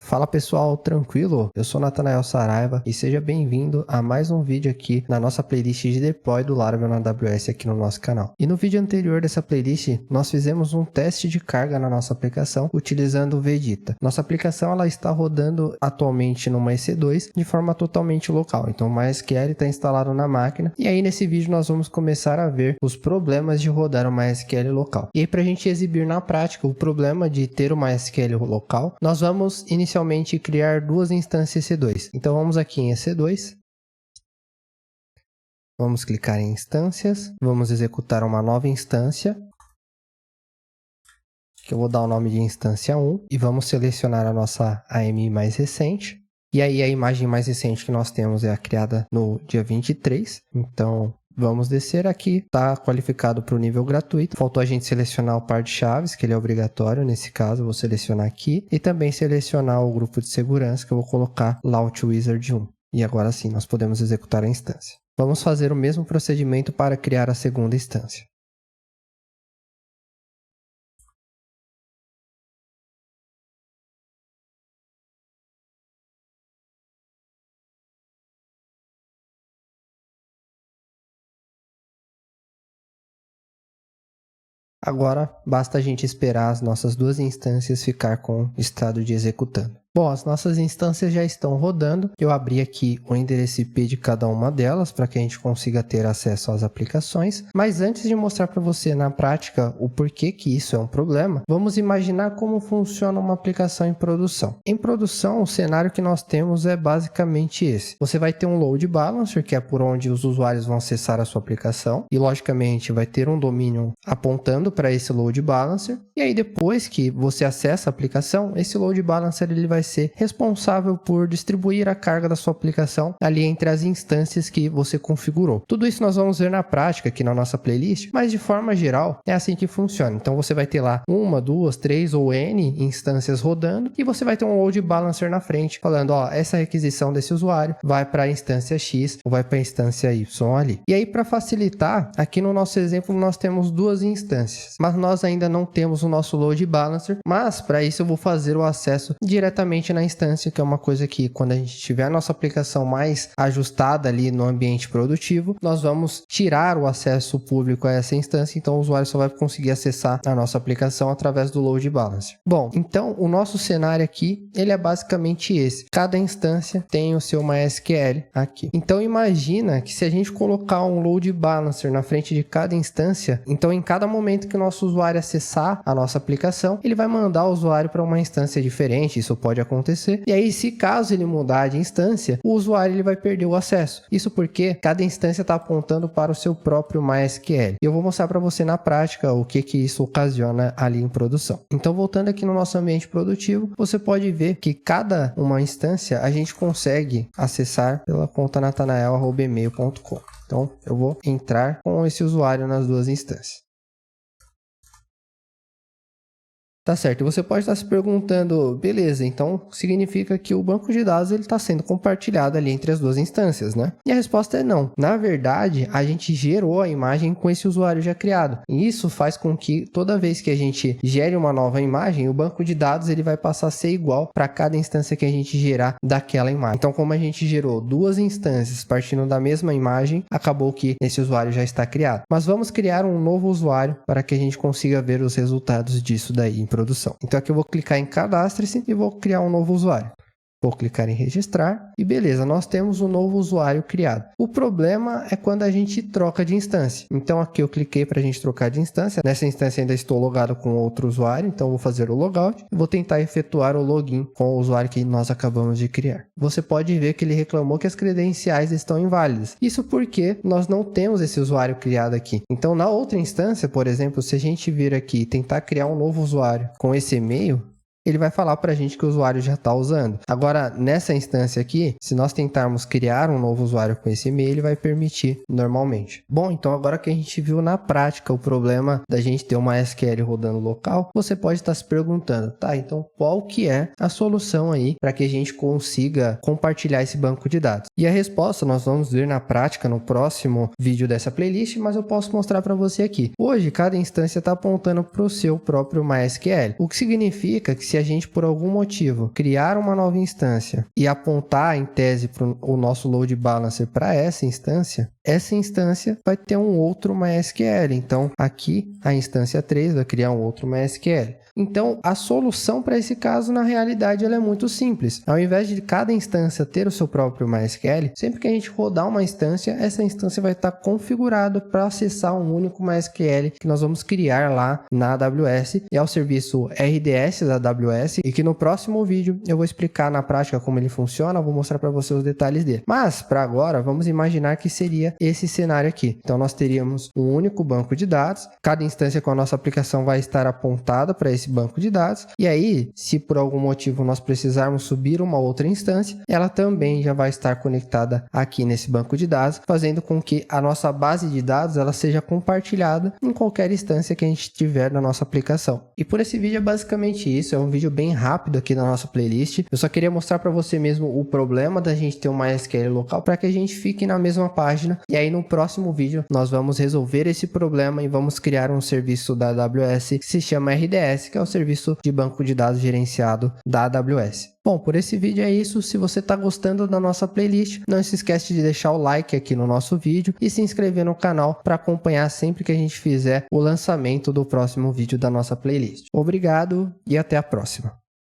Fala pessoal, tranquilo? Eu sou Natanael Saraiva e seja bem-vindo a mais um vídeo aqui na nossa playlist de deploy do Laravel na AWS aqui no nosso canal. E no vídeo anterior dessa playlist, nós fizemos um teste de carga na nossa aplicação utilizando o Vegeta. Nossa aplicação ela está rodando atualmente numa EC2 de forma totalmente local, então o MySQL está instalado na máquina e aí nesse vídeo nós vamos começar a ver os problemas de rodar o MySQL local. E aí para a gente exibir na prática o problema de ter o MySQL local, nós vamos inicialmente criar duas instâncias EC2. Então vamos aqui em EC2, vamos clicar em instâncias, vamos executar uma nova instância, que eu vou dar o nome de instância 1, e vamos selecionar a nossa AMI mais recente. E aí a imagem mais recente que nós temos é a criada no dia 23, então vamos descer aqui, está qualificado para o nível gratuito. Faltou a gente selecionar o par de chaves, que ele é obrigatório, nesse caso eu vou selecionar aqui. E também selecionar o grupo de segurança, que eu vou colocar Launch Wizard 1. E agora sim, nós podemos executar a instância. Vamos fazer o mesmo procedimento para criar a segunda instância. Agora, basta a gente esperar as nossas duas instâncias ficar com estado de executando. Bom, as nossas instâncias já estão rodando. Eu abri aqui o endereço IP de cada uma delas para que a gente consiga ter acesso às aplicações. Mas antes de mostrar para você na prática o porquê que isso é um problema, vamos imaginar como funciona uma aplicação em produção. Em produção, o cenário que nós temos é basicamente esse. Você vai ter um load balancer, que é por onde os usuários vão acessar a sua aplicação. E, logicamente, vai ter um domínio apontando para esse load balancer. E aí, depois que você acessa a aplicação, esse load balancer ele vai ser responsável por distribuir a carga da sua aplicação ali entre as instâncias que você configurou. Tudo isso nós vamos ver na prática aqui na nossa playlist, mas de forma geral é assim que funciona. Então você vai ter lá uma, duas, três ou N instâncias rodando e você vai ter um load balancer na frente falando, ó, essa requisição desse usuário vai para a instância X ou vai para a instância Y ali. E aí para facilitar, aqui no nosso exemplo nós temos duas instâncias, mas nós ainda não temos o nosso load balancer, mas para isso eu vou fazer o acesso diretamente na instância, que é uma coisa que quando a gente tiver a nossa aplicação mais ajustada ali no ambiente produtivo, nós vamos tirar o acesso público a essa instância, então o usuário só vai conseguir acessar a nossa aplicação através do load balancer. Bom, então o nosso cenário aqui, ele é basicamente esse. Cada instância tem o seu MySQL aqui. Então imagina que se a gente colocar um load balancer na frente de cada instância, então em cada momento que o nosso usuário acessar a nossa aplicação, ele vai mandar o usuário para uma instância diferente, isso pode acontecer. E aí, se caso ele mudar de instância, o usuário ele vai perder o acesso. Isso porque cada instância está apontando para o seu próprio MySQL. E eu vou mostrar para você na prática o que isso ocasiona ali em produção. Então, voltando aqui no nosso ambiente produtivo, você pode ver que cada uma instância a gente consegue acessar pela conta natanael@email.com. Então, eu vou entrar com esse usuário nas duas instâncias. Tá certo, você pode estar se perguntando, beleza, então significa que o banco de dados está sendo compartilhado ali entre as duas instâncias, né? E a resposta é não. Na verdade, a gente gerou a imagem com esse usuário já criado. E isso faz com que toda vez que a gente gere uma nova imagem, o banco de dados ele vai passar a ser igual para cada instância que a gente gerar daquela imagem. Então, como a gente gerou duas instâncias partindo da mesma imagem, acabou que esse usuário já está criado. Mas vamos criar um novo usuário para que a gente consiga ver os resultados disso daí em produção. Então aqui eu vou clicar em cadastre-se e vou criar um novo usuário. Vou clicar em registrar e beleza, nós temos um novo usuário criado. O problema é quando a gente troca de instância. Então aqui eu cliquei para a gente trocar de instância. Nessa instância ainda estou logado com outro usuário, então vou fazer o logout e vou tentar efetuar o login com o usuário que nós acabamos de criar. Você pode ver que ele reclamou que as credenciais estão inválidas. Isso porque nós não temos esse usuário criado aqui. Então na outra instância, por exemplo, se a gente vir aqui e tentar criar um novo usuário com esse e-mail, ele vai falar para a gente que o usuário já está usando. Agora, nessa instância aqui, se nós tentarmos criar um novo usuário com esse e-mail, ele vai permitir normalmente. Bom, então agora que a gente viu na prática o problema da gente ter uma SQL rodando local, você pode estar se perguntando, tá, então qual que é a solução aí para que a gente consiga compartilhar esse banco de dados? E a resposta nós vamos ver na prática no próximo vídeo dessa playlist, mas eu posso mostrar para você aqui. Hoje, cada instância está apontando para o seu próprio MySQL, o que significa que se a gente, por algum motivo, criar uma nova instância e apontar, em tese, para o nosso load balancer para essa instância vai ter um outro MySQL. Então, aqui, a instância 3 vai criar um outro MySQL. Então, a solução para esse caso, na realidade, ela é muito simples. Ao invés de cada instância ter o seu próprio MySQL, sempre que a gente rodar uma instância, essa instância vai estar configurada para acessar um único MySQL que nós vamos criar lá na AWS. E é o serviço RDS da AWS, e que no próximo vídeo eu vou explicar na prática como ele funciona, eu vou mostrar para você os detalhes dele. Mas, para agora, vamos imaginar que seria esse cenário aqui. Então, nós teríamos um único banco de dados, cada instância com a nossa aplicação vai estar apontada para esse banco de dados, e aí, se por algum motivo nós precisarmos subir uma outra instância, ela também já vai estar conectada aqui nesse banco de dados, fazendo com que a nossa base de dados ela seja compartilhada em qualquer instância que a gente tiver na nossa aplicação. E por esse vídeo é basicamente isso, é um vídeo bem rápido aqui da nossa playlist. Eu só queria mostrar para você mesmo o problema da gente ter um MySQL local para que a gente fique na mesma página, e aí no próximo vídeo nós vamos resolver esse problema e vamos criar um serviço da AWS que se chama RDS, que é o serviço de banco de dados gerenciado da AWS. Bom, por esse vídeo é isso. Se você está gostando da nossa playlist, não se esquece de deixar o like aqui no nosso vídeo e se inscrever no canal para acompanhar sempre que a gente fizer o lançamento do próximo vídeo da nossa playlist. Obrigado e até a próxima.